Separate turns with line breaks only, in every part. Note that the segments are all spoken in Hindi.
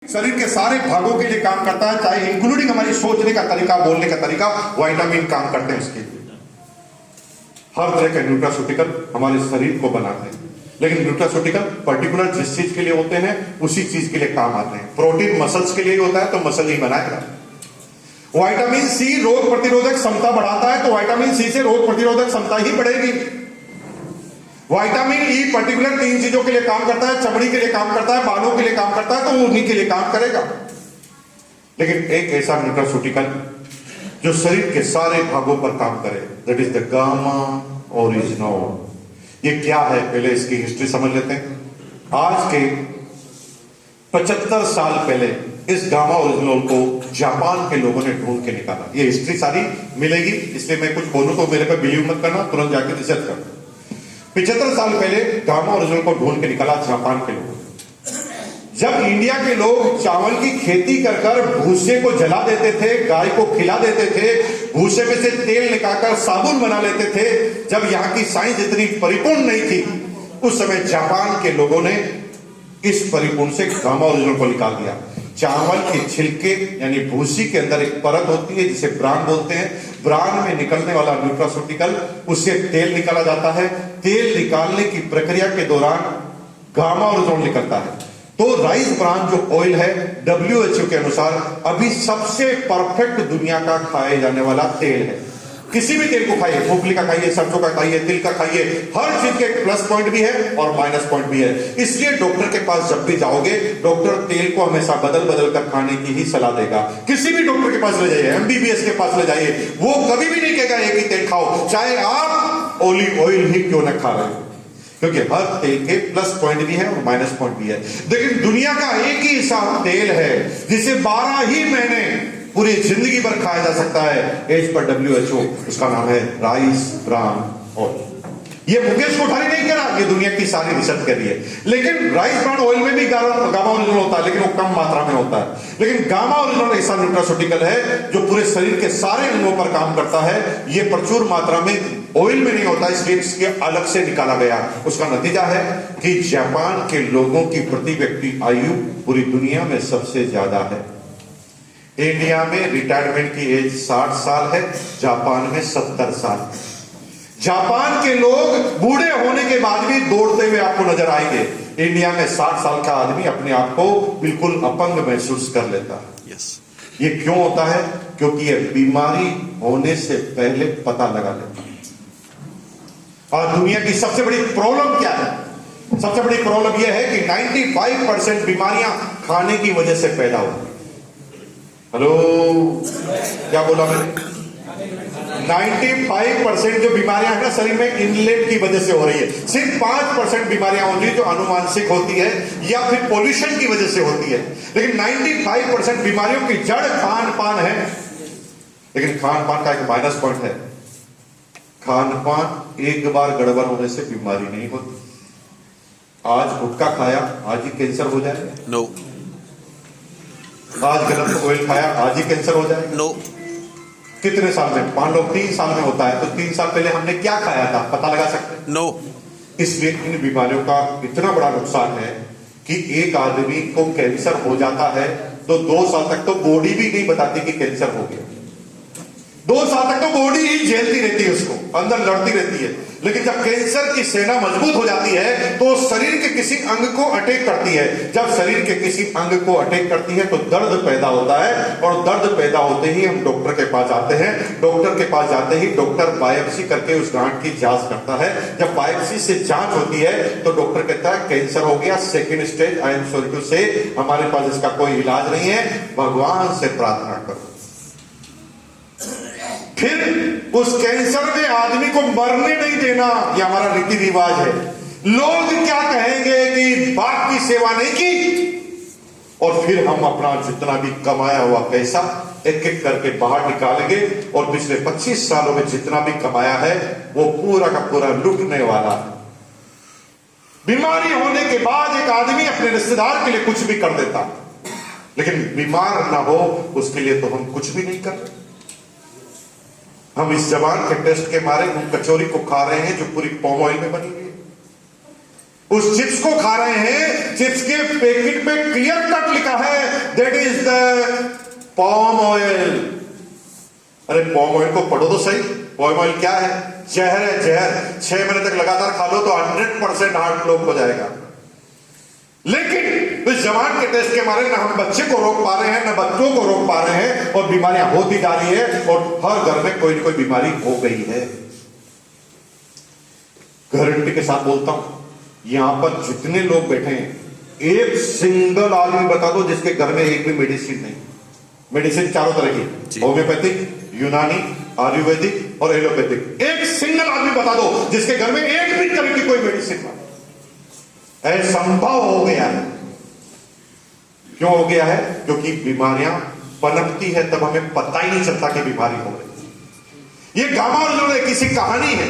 शरीर के सारे भागों के लिए काम करता है, चाहे इंक्लूडिंग हमारी सोचने का तरीका, बोलने का तरीका, विटामिन काम करते हैं उसके लिए। हर तरह के न्यूट्रास्यूटिकल हमारे शरीर को बनाते हैं, लेकिन न्यूट्रास्यूटिकल पर्टिकुलर जिस चीज के लिए होते हैं उसी चीज के लिए काम आते हैं। प्रोटीन मसल्स के लिए होता है तो मसल ही बनाएगा। विटामिन सी रोग प्रतिरोधक क्षमता बढ़ाता है, तो विटामिन सी से रोग प्रतिरोधक क्षमता ही बढ़ेगी। विटामिन ई पर्टिकुलर 3 चीजों के लिए काम करता है, चमड़ी के लिए काम करता है, बालों के लिए काम करता है, तो वो उन्हीं के लिए काम करेगा। लेकिन एक ऐसा न्यूट्रास्यूटिकल जो शरीर के सारे भागों पर काम करे, दैट इज द गामा ओरिजिनोल। ये क्या है, पहले इसकी हिस्ट्री समझ लेते हैं। आज के 75 साल पहले इस गामा ओरिजिनोल को जापान के लोगों ने ढूंढ के निकाला। ये हिस्ट्री सारी मिलेगी, इसलिए मैं कुछ बोलूं तो मेरे पे बिलीव मत करना, तुरंत जाके रिसर्च करना। 75 साल पहले गामा ओरिजिनल को ढूंढ के निकाला जापान के लोगों ने। जब इंडिया के लोग चावल की खेती कर भूसे को जला देते थे, गाय को खिला देते थे, भूसे में से तेल निकालकर साबुन बना लेते थे, जब यहाँ की साइंस इतनी परिपूर्ण नहीं थी, उस समय जापान के लोगों ने इस परिपूर्ण से गामा ओरिजिनल को निकाल दिया। चावल के छिलके यानी भूसी के अंदर एक परत होती है जिसे ब्रान बोलते हैं। ब्रान में निकलने वाला न्यूट्रास्यूटिकल, उससे तेल निकाला जाता है। तेल निकालने की प्रक्रिया के दौरान गामा ओरिजिनल निकलता है। तो राइस ब्रान जो ऑयल है, WHO के अनुसार अभी सबसे परफेक्ट दुनिया का खाए जाने वाला तेल है। किसी भी तेल को खाइए, मूंगफली का खाइए, सरसों का खाइए, तिल का खाइए, हर चीज के प्लस पॉइंट भी है और माइनस पॉइंट भी है। इसलिए डॉक्टर के पास जब भी जाओगे, डॉक्टर तेल को हमेशा बदल बदल कर खाने की ही सलाह देगा। किसी भी डॉक्टर के पास ले जाइए, MBBS के पास ले जाइए, वो कभी भी नहीं कहेगा एक ही तेल खाओ, चाहे आप ऑलिव ऑयल ही क्यों न खा रहे हो, क्योंकि हर तेल के प्लस पॉइंट भी है और माइनस पॉइंट भी है। लेकिन दुनिया का एक ही ऐसा तेल है जिसे 12 ही महीने पूरी जिंदगी भर खाया जा सकता है, एज पर WHO, उसका नाम है राइस ब्रान ऑयल। ये मुकेश कोठारी नहीं करा, ये दुनिया की सारी रिसर्च कर रही है। लेकिन राइस ब्रान ऑयल में भी गामा ओरिजिनल होता है, लेकिन वो कम मात्रा में होता है। लेकिन गामा ओरिजिनल ऐसा न्यूट्रास्यूटिकल है जो पूरे शरीर के सारे अंगों पर काम करता है। ये प्रचुर मात्रा में ऑयल में नहीं होता, इसलिए इसके अलग से निकाला गया। उसका नतीजा है कि जापान के लोगों की प्रति व्यक्ति आयु पूरी दुनिया में सबसे ज्यादा है। इंडिया में रिटायरमेंट की एज 60 साल है, जापान में 70 साल। जापान के लोग बूढ़े होने के बाद भी दौड़ते हुए आपको नजर आएंगे। इंडिया में 60 साल का आदमी अपने आप को बिल्कुल अपंग महसूस कर लेता है। ये क्यों होता है? क्योंकि ये बीमारी होने से पहले पता लगा लेता है। और दुनिया की सबसे बड़ी प्रॉब्लम क्या है? सबसे बड़ी प्रॉब्लम यह है कि 95% बीमारियां खाने की वजह से पैदा होती है। हेलो, क्या बोला मैंने? 95% जो बीमारियां है ना शरीर में, इनलेट की वजह से हो रही है। सिर्फ 5% बीमारियां होती है जो अनुवांशिक होती है या फिर पोल्यूशन की वजह से होती है। लेकिन 95% बीमारियों की जड़ खान पान है। लेकिन खान पान का एक माइनस पॉइंट है, खान पान एक बार गड़बड़ होने से बीमारी नहीं होती। आज गुटखा खाया, आज ही कैंसर हो जाए? नो। आज गलत ऑयल खाया, आज ही कैंसर हो जाए? नो। कितने साल में? मान लो 3 साल में होता है, तो 3 साल पहले हमने क्या खाया था पता लगा सकते हैं? नो। इसलिए इन बीमारियों का इतना बड़ा नुकसान है कि एक आदमी को कैंसर हो जाता है तो 2 साल तक तो बॉडी भी नहीं बताती कि कैंसर हो गया। 2 साल तक तो बॉडी ही झेलती रहती है, उसको अंदर लड़ती रहती है। लेकिन जब कैंसर की सेना मजबूत हो जाती है तो शरीर के किसी अंग को अटैक करती है। जब शरीर के किसी अंग को अटैक करती है तो दर्द पैदा होता है, और दर्द पैदा होते ही हम डॉक्टर के पास जाते हैं। डॉक्टर के पास जाते ही डॉक्टर बायोप्सी करके उस गांठ की जांच करता है। जब बायोप्सी से जांच होती है तो डॉक्टर कहता है कैंसर हो गया, 2nd stage, I am sorry to say, हमारे पास इसका कोई इलाज नहीं है, भगवान से प्रार्थना करो। फिर उस कैंसर में आदमी को मरने नहीं देना, यह हमारा रीति रिवाज है। लोग क्या कहेंगे कि बाप की सेवा नहीं की, और फिर हम अपना जितना भी कमाया हुआ पैसा एक एक करके बाहर निकालेंगे, और पिछले 25 सालों में जितना भी कमाया है वो पूरा का पूरा लुटने वाला है। बीमारी होने के बाद एक आदमी अपने रिश्तेदार के लिए कुछ भी कर देता, लेकिन बीमार ना हो उसके लिए तो हम कुछ भी नहीं कर रहे। हम इस जबान के टेस्ट के मारे उन कचौरी को खा रहे हैं जो पूरी पॉम ऑयल में बनी हुई है। उस चिप्स को खा रहे हैं, चिप्स के पैकेट पे क्लियर कट लिखा है दैट इज द पॉम ऑयल। अरे पॉम ऑयल को पढ़ो तो सही, पॉम ऑयल क्या है? जहर है, जहर। 6 महीने तक लगातार खा लो तो 100% हार्ट ब्लॉक हो जाएगा। लेकिन इस जवान के टेस्ट के मारे ना हम बच्चे को रोक पा रहे हैं, ना बच्चों को रोक पा रहे हैं, और बीमारियां होती जा रही है, और हर घर में कोई ना कोई बीमारी हो गई है। गारंटी के साथ बोलता हूं, यहां पर जितने लोग बैठे हैं, एक सिंगल आदमी बता दो जिसके घर में एक भी मेडिसिन नहीं। मेडिसिन चारों तरह की, होम्योपैथिक, यूनानी, आयुर्वेदिक और एलोपैथिक। एक सिंगल आदमी बता दो जिसके घर में एक भी तरह की कोई मेडिसिन ना। असंभव हो गया है। क्यों हो गया है? क्योंकि बीमारियां पनपती है तब हमें पता ही नहीं चलता कि बीमारी हो रही। ये गामा ओरिजिनल किसी कहानी है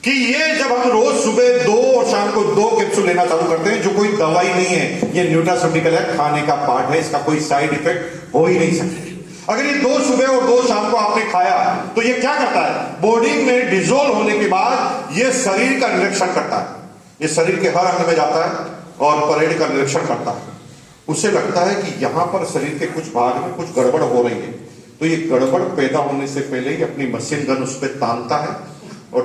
कि ये जब हम रोज सुबह 2 और शाम को 2 कैप्सूल लेना चालू करते हैं, जो कोई दवाई नहीं है, ये न्यूट्रास्यूटिकल है, खाने का पार्ट है, इसका कोई साइड इफेक्ट हो ही नहीं सकते। अगर ये 2 सुबह और 2 शाम को आपने खाया तो ये क्या करता है? बॉडी में डिसॉल्व होने के बाद ये शरीर का निरीक्षण करता है, ये शरीर के हर अंग में जाता है और परेड का निरीक्षण करता है। उसे लगता है कि यहां पर शरीर के कुछ भाग में कुछ गड़बड़ हो रही है, तो ये गड़बड़ पैदा होने से पहले ही अपनी मशीन गन उस पर तानता है और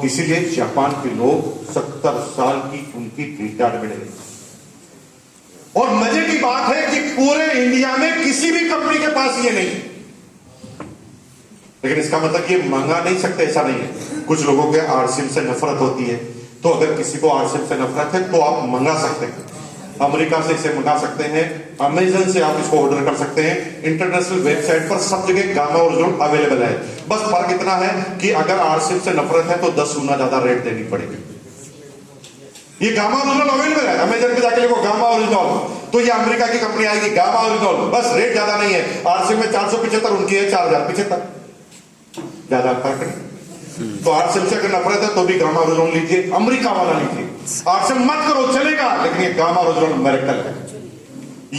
इसीलिए जापान के लोग 70 साल की उनकी रिटायरमेंट है। और मजे की बात है कि पूरे इंडिया में किसी भी कंपनी के पास ये नहीं, लेकिन इसका मतलब ये मंगा नहीं सकते ऐसा नहीं है। कुछ लोगों के आरसीएम से नफरत होती है, तो अगर किसी को आरसीएम से नफरत है तो आप मंगा सकते हैं। अमेरिका से इसे मंगा सकते हैं, अमेजन से आप इसको ऑर्डर कर सकते हैं, इंटरनेशनल वेबसाइट पर सब जगह गामा ओरिजिनल अवेलेबल है। बस फर्क इतना है कि अगर आरसीएम से नफरत है तो 10 गुना ज्यादा रेट देनी पड़ेगी। ये गामा ओरिजिनल अवेलेबल है, अमेजन पे जाके लिखो गामा ओरिजिनल, तो ये अमेरिका की कंपनी आएगी गामा ओरिजिनल। बस रेट ज्यादा नहीं है, आरसीएम में 475, उनकी है 4075, ज्यादा फर्क नहीं। तो आरसीएम से अगर नफरत है तो भी गामा ओरिजिनल लीजिए, अमेरिका वाला लीजिए। आरसीएम मत करो चलेगा, लेकिन ये गामा ओरिजिनल मेरिकल है।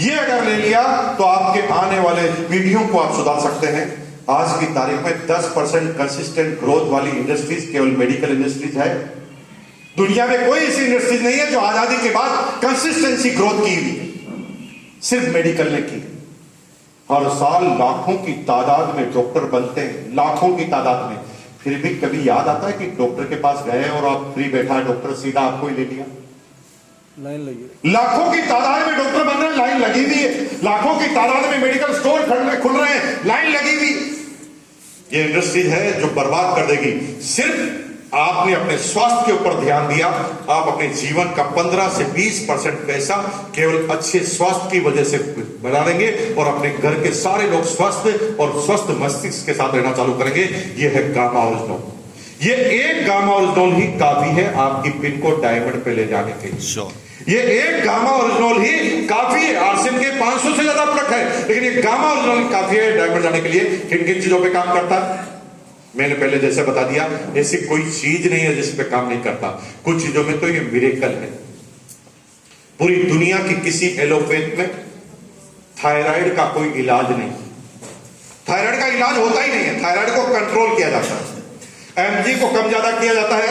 ये अगर ले लिया तो आपके आने वाले पीढ़ियों को आप सुधार सकते हैं। आज की तारीख में 10% कंसिस्टेंट ग्रोथ वाली इंडस्ट्रीज केवल मेडिकल इंडस्ट्रीज है। दुनिया में कोई ऐसी इंडस्ट्रीज नहीं है जो आजादी के बाद कंसिस्टेंसी ग्रोथ की हुई, सिर्फ मेडिकल ने की। हर साल लाखों की तादाद में डॉक्टर बनते हैं, लाखों की तादाद में। फिर भी कभी याद आता है कि डॉक्टर के पास गए और आप फ्री बैठा है डॉक्टर, सीधा आपको ही ले लिया?
लाइन लगी।
लाखों की तादाद में डॉक्टर बन रहे हैं, लाइन लगी हुई है। लाखों की तादाद में मेडिकल स्टोर खुल रहे हैं, लाइन लगी हुई। ये इंडस्ट्रीज है जो बर्बाद कर देगी। सिर्फ आपने अपने स्वास्थ्य के ऊपर ध्यान दिया, आप अपने जीवन का 15 से 20% पैसा केवल अच्छे स्वास्थ्य की वजह से बना देंगे और अपने घर के सारे लोग स्वस्थ और स्वस्थ मस्तिष्क के साथ रहना चालू करेंगे। यह है गामा ओरिजिनल। ये एक गामा ओरिजिनल ही काफी है आपकी पिन को डायमंड पे ले जाने के लिए। ये एक गामा ओरिजिनल ही काफी है। आरसीएम के 500 से ज्यादा प्रोडक्ट है, लेकिन ये गामा ओरिजिनल काफी है डायमंड जाने के लिए। किन किन चीजों पे काम करता है मैंने पहले जैसे बता दिया। ऐसी कोई चीज नहीं है जिस पे काम नहीं करता। कुछ चीजों में तो ये मिरेकल है। पूरी दुनिया की किसी एलोपैथ में थायराइड का कोई इलाज नहीं, थायराइड का इलाज होता ही नहीं है। थायराइड को कंट्रोल किया जाता है, एमजी को कम ज्यादा किया जाता है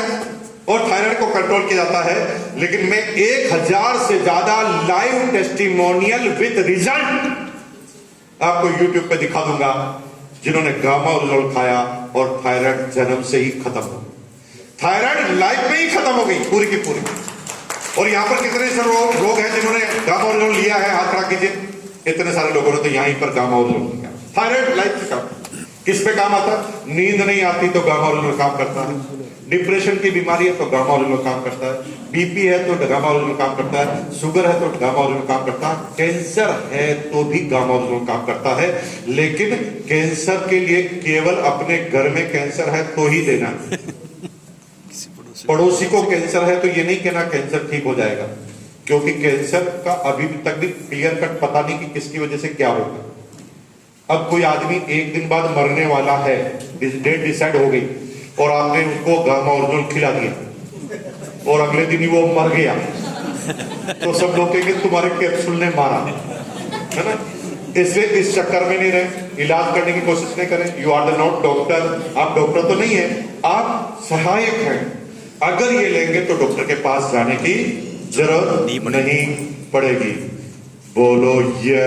और थायराइड को कंट्रोल किया जाता है। लेकिन मैं 1000 से ज्यादा लाइव टेस्टिमोनियल विद रिजल्ट आपको यूट्यूब पे दिखा दूंगा, जिन्होंने गामा ओरिजिनल खाया और थायराइड जन्म से ही खत्म हो गई। थायराइड लाइफ में ही खत्म हो गई पूरी की पूरी। और यहां पर कितने सारे लोग हैं जिन्होंने गामा ओरिजिनल लिया है? हाथ खड़ा कीजिए। इतने सारे लोगों ने तो यहीं पर गामा ओरिजिनल लिया। थायराइड लाइफ में काम किस पे काम आता है? नींद नहीं आती तो गामा ओरिजिनल काम करता है। डिप्रेशन की बीमारी है तो गामा ओरिजिनल काम करता है। बीपी है तो गामा ओरिजिनल काम करता है। शुगर है तो गामा ओरिजिनल काम करता है। कैंसर है तो भी गामा ओरिजिनल काम करता है। लेकिन कैंसर के लिए केवल अपने घर में कैंसर है तो ही देना। पड़ोसी को कैंसर है तो ये नहीं कहना कैंसर ठीक हो जाएगा, क्योंकि कैंसर का अभी तक भी क्लियर कट पता नहीं कि किसकी वजह से क्या होगा। अब कोई आदमी एक दिन बाद मरने वाला है, डेट डिसाइड हो गई और आपने उसको गामा ओरिजिनल खिला दिया और अगले दिन ही वो मर गया, तो सब लोग कहेंगे तुम्हारे कैप्सूल ने मारा, है ना। इसलिए इस चक्कर में नहीं रहे, इलाज करने की कोशिश नहीं करें। You are the not doctor, आप डॉक्टर तो नहीं है, आप सहायक है। अगर ये लेंगे तो डॉक्टर के पास जाने की जरूरत नहीं पड़ेगी। बोलो ये